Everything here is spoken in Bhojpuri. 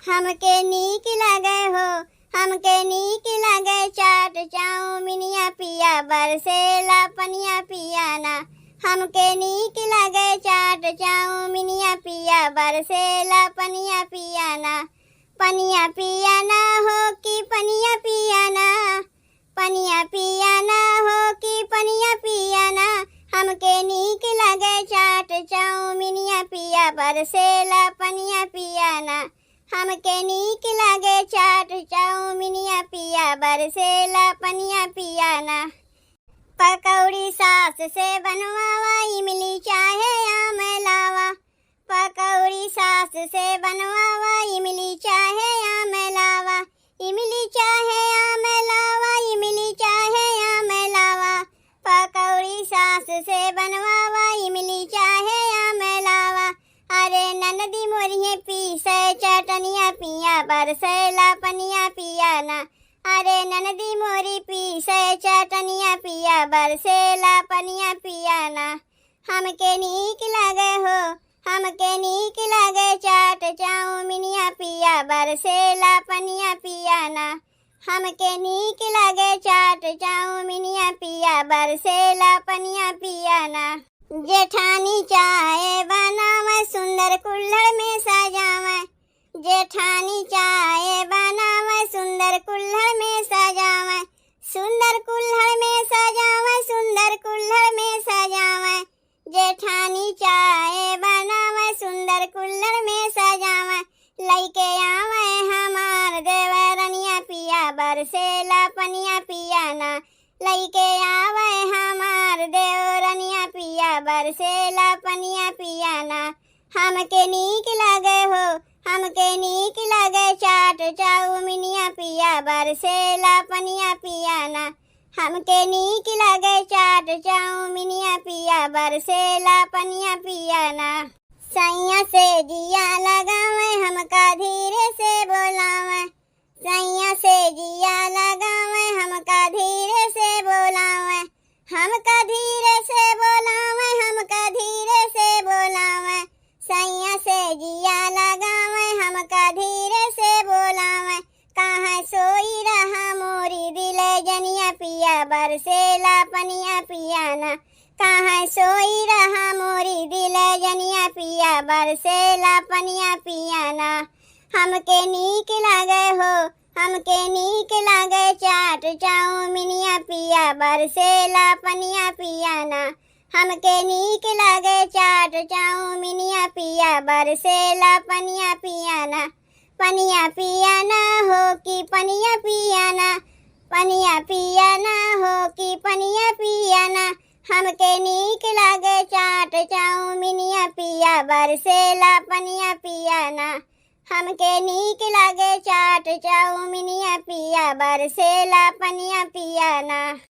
हमके नीक लागे हो, हमके नीक लागे चाट चाउमिनिया पिया बरसेला पनिया पियाना। हमके नीक लागे चाट चाउमिनिया पिया बरसेला पनिया पियाना। पनिया पियाना हो कि पनिया पियाना, पनिया पियाना हो कि पनिया पियाना। हमके नीक लागे चाट चाउमिनिया पिया बरसेला पनिया पियाना। हमके नीक लागे चाट चाउमिनिया पिया बरसेला पनिया पियाना। पकौड़ी सास से बनवावा, इमली चाहे आम लावा। पकौड़ी सास से बनवावा, इमली चाहे आम लावा। इमली चाहे आम लावा, इमली चाहे आम लावा। पकौड़ी सास से बनवावा, इमली चाहे आम लावा। अरे ननदी मोरिये पीसे चटनिया पिया बरसेला पनिया पियाना। अरे ननदी मोरी पीसे चटनिया पिया बरसेला पनिया पियाना। हमके नीक लागे हो, हमके नीक लागे चाट चाउमिनिया पिया बरसेला पनिया पियाना। हमके नीक लागे चाट चाउमिनिया पिया बरसेला पनिया पियाना। जेठानी चाय बनावे, सुंदर कुल्हड़ में सजावे। जेठानी चाय बनावे, सुंदर कुल्हड़ में सजावे। सुंदर कुल्हड़ में सजावे, सुंदर कुल्हड़ में सजावे। जेठानी चाय बनावे, सुंदर कुल्हड़ में सजावे। लइके आवे हमार देवरनिया पिया बरसेला पनिया पियाना। लइके आवे हमार देवरनिया पिया बरसेला पनिया पियाना। हमके नीक लागे हो, हमके नीक लागे चाट चाउमिनिया पिया बरसेला पनिया पियाना। हमके नीक लागे चाट चाउमिनिया पिया बरसेला पनिया पियाना। सैया से जिया लगावे, हमका धीरे से बोलावे। सैया से जिया लगावे, हमका धीरे से बोलावे। हमका धीरे से बोलावे, हमका धीरे से बोलावे। सैया से जिया लगावे, हमका धीरे से बोलावे। कहाँ सोई रहा मोरी दिले जनिया पिया बरसेला पनिया पियाना। कहाँ सोई रहा मोरी दिले जनिया पिया बरसेला पनिया पियाना। हमके नीक लागे हो, हमके नीक लागे चाट चाउमिनिया पिया बरसेला पनिया पियाना। हमके नीक लागे चाट चाउमिनिया पिया बरसेला पनिया पियाना। पनिया पियाना हो कि पनिया पियाना, पनिया पियाना हो कि पनिया पियाना। हमके नीक लागे चाट चाउमिनिया पिया बरसेला पनिया पियाना। हमके नीक लागे चाट चाउमिनिया पिया बरसेला पनिया पियाना।